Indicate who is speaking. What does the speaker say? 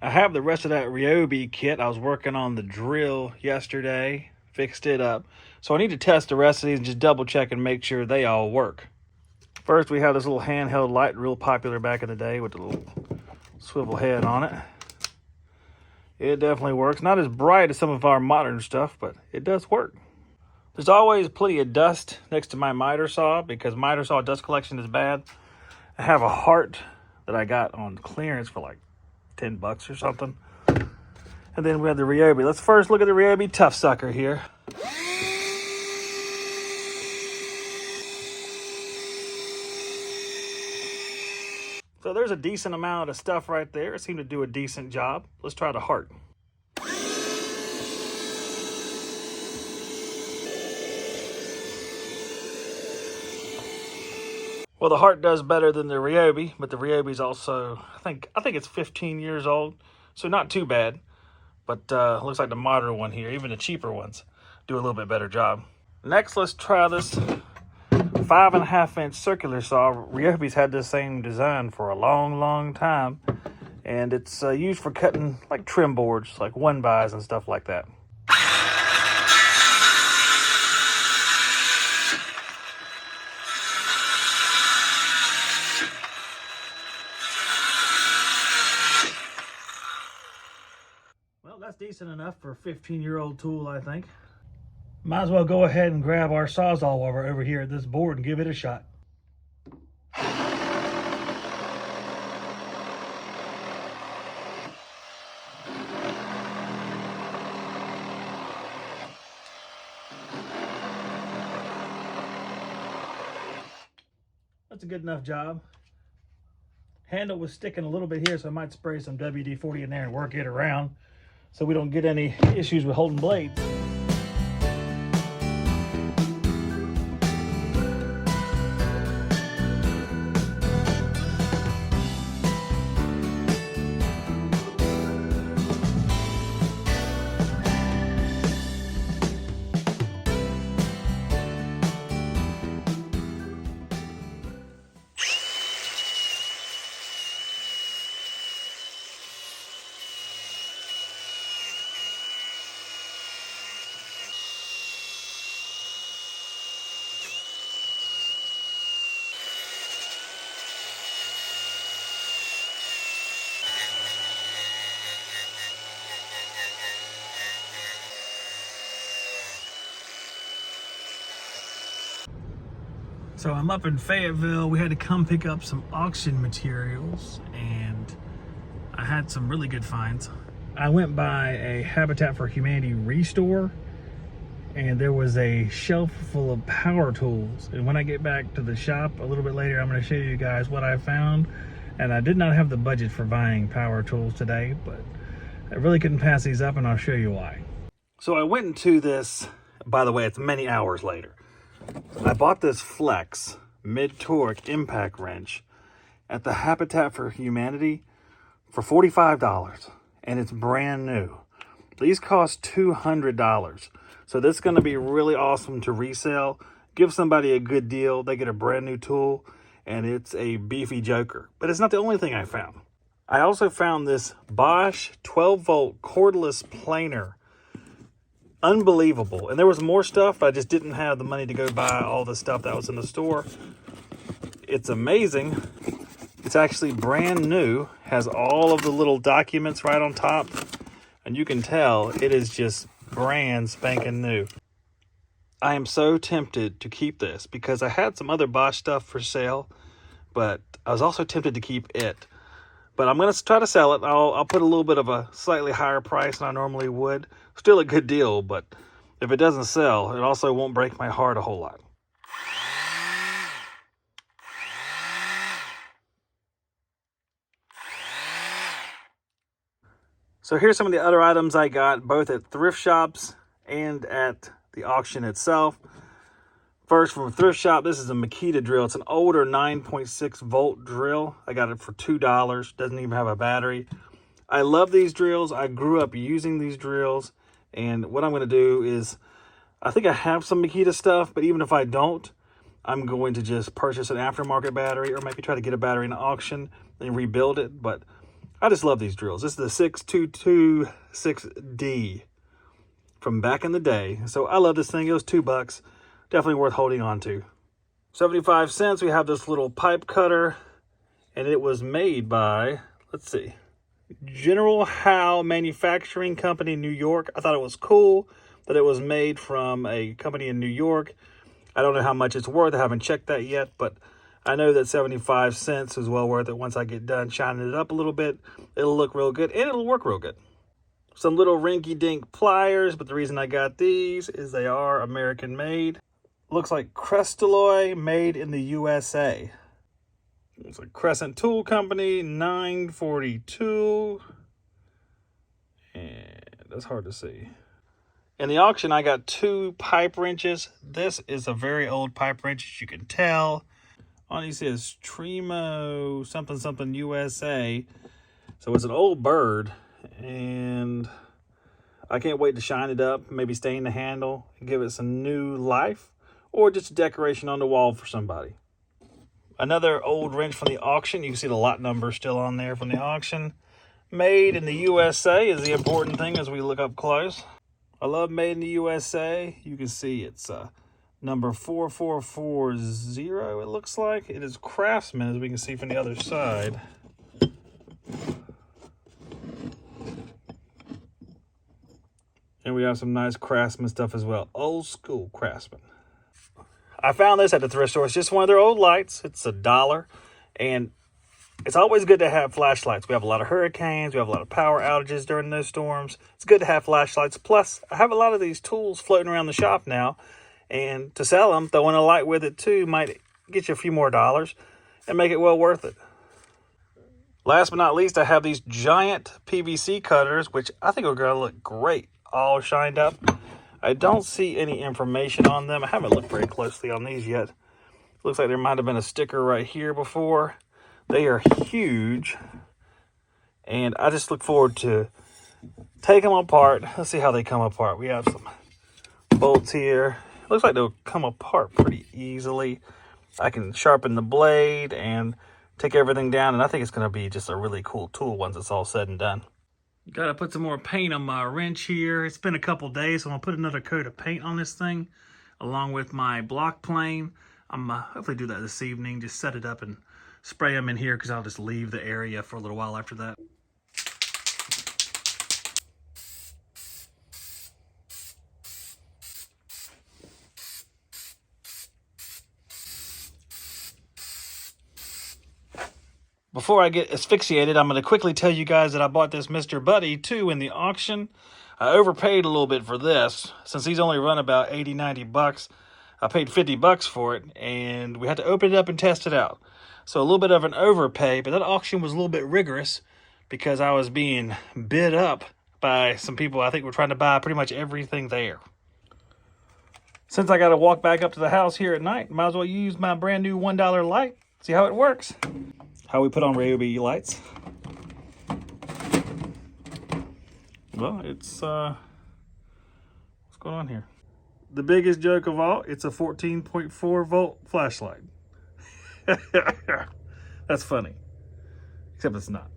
Speaker 1: I have the rest of that Ryobi kit. I was working on the drill yesterday, fixed it up. So I need to test the rest of these and just double check and make sure they all work. First, we have this little handheld light, real popular back in the day with the little swivel head on it. It definitely works. Not as bright as some of our modern stuff, but it does work. There's always plenty of dust next to my miter saw because miter saw dust collection is bad. I have a heart that I got on clearance for like $10 or something. And then we have the Ryobi. Let's first look at the Ryobi Tough Sucker here. So there's a decent amount of stuff right there. It seemed to do a decent job. Let's try the heart. Well, the heart does better than the Ryobi, but the Ryobi's also, I think it's 15 years old, so not too bad. But looks like the modern one here, even the cheaper ones, do a little bit better job. Next, let's try this 5.5-inch circular saw. Ryobi's had this same design for a long time, and it's used for cutting like trim boards, like 1-bys and stuff like that. Well, that's decent enough for a 15-year-old tool, I think. Might as well go ahead and grab our Sawzall while we're over here at this board and give it a shot. That's a good enough job. Handle was sticking a little bit here, so I might spray some WD-40 in there and work it around so we don't get any issues with holding blades. So I'm up in Fayetteville. We had to come pick up some auction materials, and I had some really good finds. I went by a Habitat for Humanity restore, and there was a shelf full of power tools. And when I get back to the shop a little bit later, I'm going to show you guys what I found. And I did not have the budget for buying power tools today, but I really couldn't pass these up, and I'll show you why. So I went into this, by the way, it's many hours later. I bought this Flex mid-torque impact wrench at the Habitat for Humanity for $45, and it's brand new. These cost $200, so this is going to be really awesome to resell. Give somebody a good deal. They get a brand new tool, and it's a beefy joker. But it's not the only thing I found. I also found this Bosch 12-volt cordless planer. Unbelievable. And there was more stuff. I just didn't have the money to go buy all the stuff that was in the store. It's amazing. It's actually brand new. Has all of the little documents right on top. And you can tell it is just brand spanking new. I am so tempted to keep this because I had some other Bosch stuff for sale, but I was also tempted to keep it. But I'm going to try to sell it. I'll put a little bit of a slightly higher price than I normally would. Still a good deal, but if it doesn't sell, it also won't break my heart a whole lot. So here's some of the other items I got, both at thrift shops and at the auction itself. First, from a thrift shop, this is a Makita drill. It's an older 9.6 volt drill. I got it for $2. Doesn't even have a battery. I love these drills. I grew up using these drills. And what I'm going to do is, I think I have some Makita stuff, but even if I don't, I'm going to just purchase an aftermarket battery or maybe try to get a battery in an auction and rebuild it. But I just love these drills. This is the 6226D from back in the day. So I love this thing. It was $2. Definitely worth holding on to. 75 cents. We have this little pipe cutter, and it was made by, let's see, General Howe Manufacturing Company, New York. I thought it was cool that it was made from a company in New York. I don't know how much it's worth. I haven't checked that yet, but I know that 75 cents is well worth it. Once I get done shining it up a little bit, it'll look real good, and it'll work real good. Some little rinky-dink pliers, but the reason I got these is they are American made. Looks like Crestalloy, made in the USA. It's a Crescent Tool Company, 942. And that's hard to see. In the auction, I got 2 pipe wrenches. This is a very old pipe wrench, as you can tell. On it says Tremo something something USA. So it's an old bird, and I can't wait to shine it up, maybe stain the handle, and give it some new life, or just a decoration on the wall for somebody. Another old wrench from the auction. You can see the lot number still on there from the auction. Made in the USA is the important thing as we look up close. I love made in the USA. You can see it's number 4440, it looks like. It is Craftsman, as we can see from the other side. And we have some nice Craftsman stuff as well. Old school Craftsman. I found this at the thrift store. It's just one of their old lights. It's $1. And it's always good to have flashlights. We have a lot of hurricanes. We have a lot of power outages during those storms. It's good to have flashlights. Plus, I have a lot of these tools floating around the shop now. And to sell them, throwing a light with it too might get you a few more dollars and make it well worth it. Last but not least, I have these giant PVC cutters, which I think are going to look great all shined up. I don't see any information on them. I haven't looked very closely on these yet. Looks like there might have been a sticker right here before. They are huge, and I just look forward to taking them apart. Let's see how they come apart. We have some bolts here. Looks like they'll come apart pretty easily. I can sharpen the blade and take everything down, and I think it's going to be just a really cool tool once it's all said and done. Got to put some more paint on my wrench here. It's been a couple days, so I'm going to put another coat of paint on this thing along with my block plane. I'm hopefully do that this evening, just set it up and spray them in here because I'll just leave the area for a little while after that. Before I get asphyxiated, I'm going to quickly tell you guys that I bought this Mr. Buddy 2 in the auction. I overpaid a little bit for this. Since these only run about 80, 90 bucks, I paid 50 bucks for it, and we had to open it up and test it out. So a little bit of an overpay, but that auction was a little bit rigorous because I was being bid up by some people I think were trying to buy pretty much everything there. Since I got to walk back up to the house here at night, might as well use my brand new $1 light. See how it works. How we put on Ryobi lights. Well, it's what's going on here? The biggest joke of all, it's a 14.4 volt flashlight. That's funny, except it's not.